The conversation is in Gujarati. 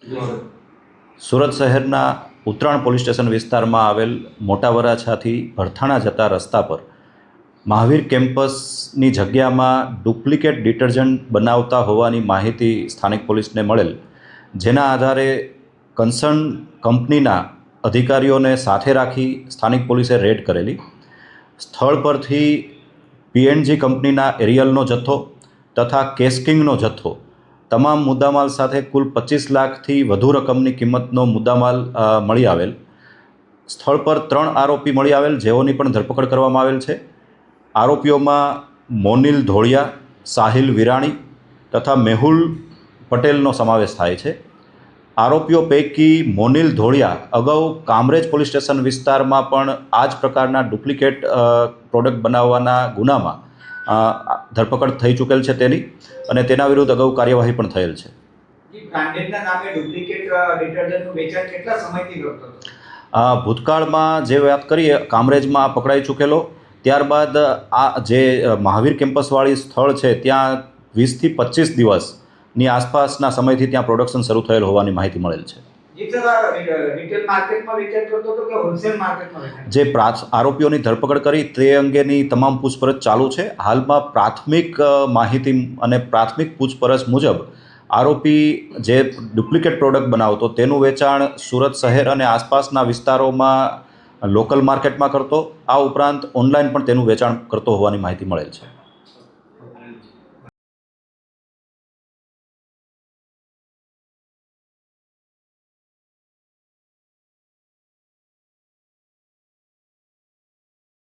સુરત શહેરના ઉત્તરાણ પોલીસ સ્ટેશન વિસ્તારમાં આવેલ મોટા વરાછાથી ભરથાણા જતા રસ્તા પર મહાવીર કેમ્પસની જગ્યામાં ડુપ્લિકેટ ડિટર્જન્ટ બનાવતા હોવાની માહિતી સ્થાનિક પોલીસને મળેલ, જેના આધારે કન્સર્ન કંપનીના અધિકારીઓને સાથે રાખી સ્થાનિક પોલીસે રેડ કરેલી. સ્થળ પરથી પીએનજી કંપનીના એરિયલનો જથ્થો તથા કેસ્કિંગનો જથ્થો તમામ મુદ્દામાલ સાથે કુલ 25 લાખથી વધુ રકમની કિંમતનો મુદ્દામાલ મળી આવેલ. સ્થળ પર 3 આરોપી મળી આવેલ, જેઓની પણ ધરપકડ કરવામાં આવેલ છે. આરોપીઓમાં મોનિલ ધોળિયા, સાહિલ વિરાણી તથા મેહુલ પટેલનો સમાવેશ થાય છે. આરોપીઓ પૈકી મોનિલ ધોળિયા અગાઉ કામરેજ પોલીસ સ્ટેશન વિસ્તારમાં પણ આ જ પ્રકારના ડુપ્લિકેટ પ્રોડક્ટ બનાવવાના ગુનામાં ધરપકડ થઈ ચૂકેલ છે તેની, અને તેના વિરુદ્ધ અગાઉ કાર્યવાહી પણ થયેલ છે. બ્રાન્ડેડના નામે ડુપ્લિકેટ ડિટર્જન્ટનું વેચાણ કેટલા સમયથી કરતો હતો? ભૂતકાળમાં જે વાત કરીએ, કામરેજમાં પકડાઈ ચૂકેલો. ત્યારબાદ આ જે મહાવીર કેમ્પસવાળી સ્થળ છે ત્યાં 20થી 25 દિવસની આસપાસના સમયથી ત્યાં પ્રોડક્શન શરૂ થયેલ હોવાની માહિતી મળેલ છે. જે આરોપીઓની ધરપકડ કરી તે અંગેની તમામ પૂછપરછ ચાલુ છે. હાલમાં પ્રાથમિક માહિતી અને પ્રાથમિક પૂછપરછ મુજબ આરોપી જે ડુપ્લિકેટ પ્રોડક્ટ બનાવતો તેનું વેચાણ સુરત શહેર અને આસપાસના વિસ્તારોમાં લોકલ માર્કેટમાં કરતો, આ ઉપરાંત ઓનલાઈન પણ તેનું વેચાણ કરતો હોવાની માહિતી મળેલ છે.